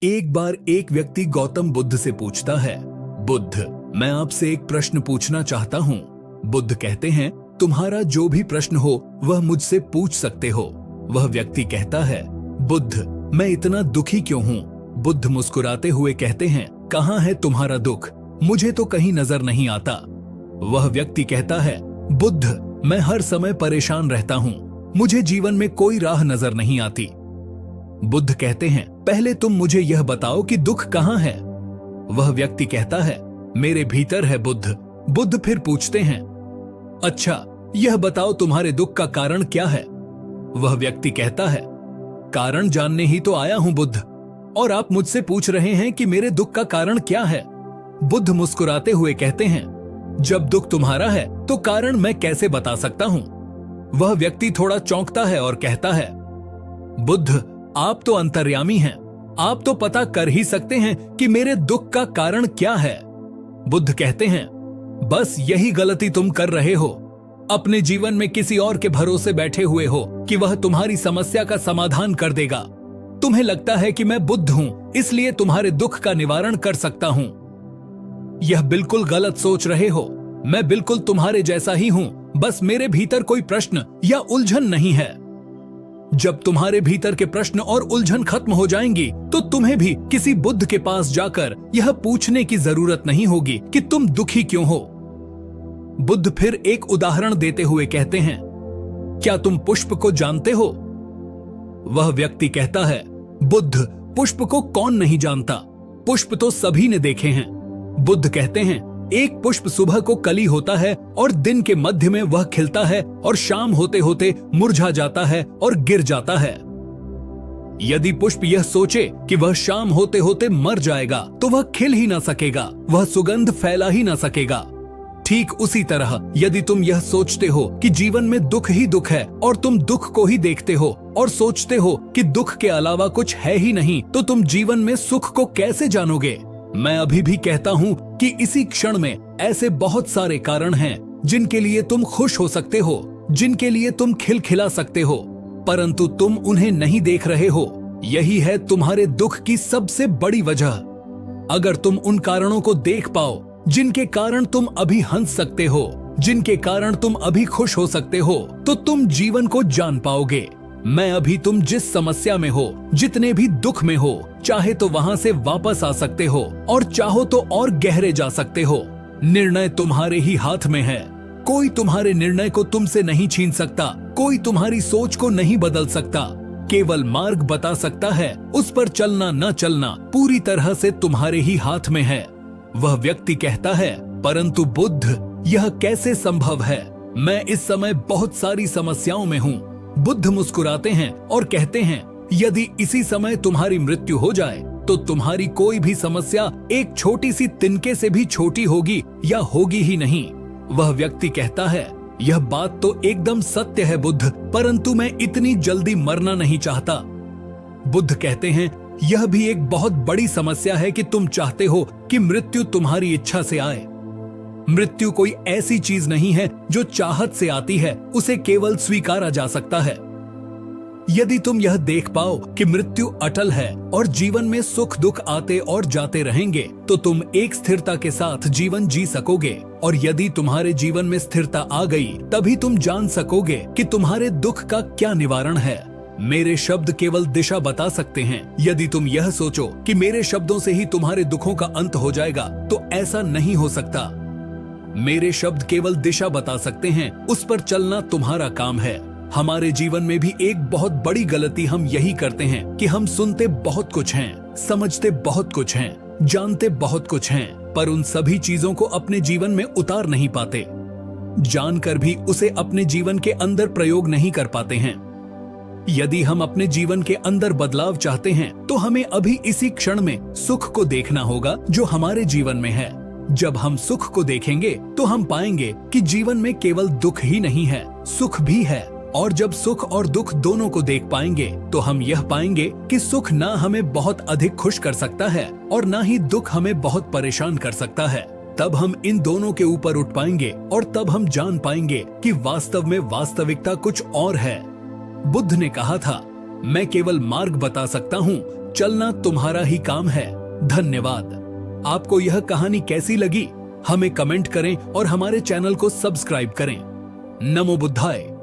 एक बार एक व्यक्ति गौतम बुद्ध से पूछता है, बुद्ध, मैं आपसे एक प्रश्न पूछना चाहता हूँ। बुद्ध कहते हैं, तुम्हारा जो भी प्रश्न हो वह मुझसे पूछ सकते हो। वह व्यक्ति कहता है, बुद्ध, मैं इतना दुखी क्यों हूँ? बुद्ध मुस्कुराते हुए कहते हैं, कहाँ है तुम्हारा दुख? मुझे तो कहीं नजर नहीं आता। वह व्यक्ति कहता है, बुद्ध, मैं हर समय परेशान रहता हूँ, मुझे जीवन में कोई राह नजर नहीं आती। बुद्ध कहते हैं, पहले तुम मुझे यह बताओ कि दुख कहाँ है? वह व्यक्ति कहता है, मेरे भीतर है बुद्ध। बुद्ध फिर पूछते हैं, अच्छा, यह बताओ तुम्हारे दुख का कारण क्या है? वह व्यक्ति कहता है, कारण जानने ही तो आया हूं बुद्ध, और आप मुझसे पूछ रहे हैं कि मेरे दुख का कारण क्या है? बुद्ध मुस्कुराते हुए कहते हैं, जब दुख तुम्हारा है तो कारण मैं कैसे बता सकता हूं? वह व्यक्ति थोड़ा चौंकता है और कहता है, बुद्ध, आप तो अंतर्यामी हैं, आप तो पता कर ही सकते हैं कि मेरे दुख का कारण क्या है। बुद्ध कहते हैं, बस यही गलती तुम कर रहे हो। अपने जीवन में किसी और के भरोसे बैठे हुए हो कि वह तुम्हारी समस्या का समाधान कर देगा। तुम्हें लगता है कि मैं बुद्ध हूं, इसलिए तुम्हारे दुख का निवारण कर सकता हूं। यह बिल्कुल गलत सोच रहे हो। मैं बिल्कुल तुम्हारे जैसा ही हूं, बस मेरे भीतर कोई प्रश्न या उलझन नहीं है। जब तुम्हारे भीतर के प्रश्न और उलझन खत्म हो जाएंगी तो तुम्हें भी किसी बुद्ध के पास जाकर यह पूछने की जरूरत नहीं होगी कि तुम दुखी क्यों हो। बुद्ध फिर एक उदाहरण देते हुए कहते हैं, क्या तुम पुष्प को जानते हो? वह व्यक्ति कहता है, बुद्ध, पुष्प को कौन नहीं जानता? पुष्प तो सभी ने देखे हैं। बुद्ध कहते हैं, एक पुष्प सुबह को कली होता है और दिन के मध्य में वह खिलता है और शाम होते होते मुरझा जाता है और गिर जाता है। यदि पुष्प यह सोचे कि वह शाम होते होते मर जाएगा तो वह खिल ही ना सकेगा, वह सुगंध फैला ही ना सकेगा। ठीक उसी तरह यदि तुम यह सोचते हो कि जीवन में दुख ही दुख है और तुम दुख को ही देखते हो और सोचते हो कि दुख के अलावा कुछ है ही नहीं, तो तुम जीवन में सुख को कैसे जानोगे? मैं अभी भी कहता हूं कि इसी क्षण में ऐसे बहुत सारे कारण हैं जिनके लिए तुम खुश हो सकते हो, जिनके लिए तुम खिलखिला सकते हो, परंतु तुम उन्हें नहीं देख रहे हो। यही है तुम्हारे दुख की सबसे बड़ी वजह। अगर तुम उन कारणों को देख पाओ जिनके कारण तुम अभी हंस सकते हो, जिनके कारण तुम अभी खुश हो सकते हो, तो तुम जीवन को जान पाओगे। मैं अभी तुम जिस समस्या में हो, जितने भी दुख में हो, चाहे तो वहां से वापस आ सकते हो और चाहो तो और गहरे जा सकते हो। निर्णय तुम्हारे ही हाथ में है। कोई तुम्हारे निर्णय को तुमसे नहीं छीन सकता, कोई तुम्हारी सोच को नहीं बदल सकता। केवल मार्ग बता सकता है, उस पर चलना न चलना पूरी तरह से तुम्हारे ही हाथ में है। वह व्यक्ति कहता है, परंतु बुद्ध, यह कैसे संभव है? मैं इस समय बहुत सारी समस्याओं में हूँ। बुद्ध मुस्कुराते हैं और कहते हैं, यदि इसी समय तुम्हारी मृत्यु हो जाए तो तुम्हारी कोई भी समस्या एक छोटी सी तिनके से भी छोटी होगी या होगी ही नहीं। वह व्यक्ति कहता है, यह बात तो एकदम सत्य है बुद्ध, परंतु मैं इतनी जल्दी मरना नहीं चाहता। बुद्ध कहते हैं, यह भी एक बहुत बड़ी समस्या है कि तुम चाहते हो कि मृत्यु तुम्हारी इच्छा से आए। मृत्यु कोई ऐसी चीज नहीं है जो चाहत से आती है, उसे केवल स्वीकारा जा सकता है। यदि तुम यह देख पाओ कि मृत्यु अटल है और जीवन में सुख दुख आते और जाते रहेंगे, तो तुम एक स्थिरता के साथ जीवन जी सकोगे। और यदि तुम्हारे जीवन में स्थिरता आ गई, तभी तुम जान सकोगे कि तुम्हारे दुख का क्या निवारण है। मेरे शब्द केवल दिशा बता सकते हैं। यदि तुम यह सोचो कि मेरे शब्दों से ही तुम्हारे दुखों का अंत हो जाएगा, तो ऐसा नहीं हो सकता। मेरे शब्द केवल दिशा बता सकते हैं, उस पर चलना तुम्हारा काम है। हमारे जीवन में भी एक बहुत बड़ी गलती हम यही करते हैं कि हम सुनते बहुत कुछ हैं, समझते बहुत कुछ हैं, जानते बहुत कुछ हैं, पर उन सभी चीजों को अपने जीवन में उतार नहीं पाते। जानकर भी उसे अपने जीवन के अंदर प्रयोग नहीं कर पाते हैं। यदि हम अपने जीवन के अंदर बदलाव चाहते हैं तो हमें अभी इसी क्षण में सुख को देखना होगा जो हमारे जीवन में है। जब हम सुख को देखेंगे तो हम पाएंगे कि जीवन में केवल दुख ही नहीं है, सुख भी है। और जब सुख और दुख दोनों को देख पाएंगे तो हम यह पाएंगे कि सुख ना हमें बहुत अधिक खुश कर सकता है और ना ही दुख हमें बहुत परेशान कर सकता है। तब हम इन दोनों के ऊपर उठ पाएंगे और तब हम जान पाएंगे कि वास्तव में वास्तविकता कुछ और है। बुद्ध ने कहा था, मैं केवल मार्ग बता सकता हूँ, चलना तुम्हारा ही काम है। धन्यवाद। आपको यह कहानी कैसी लगी हमें कमेंट करें और हमारे चैनल को सब्सक्राइब करें। नमो बुद्धाय।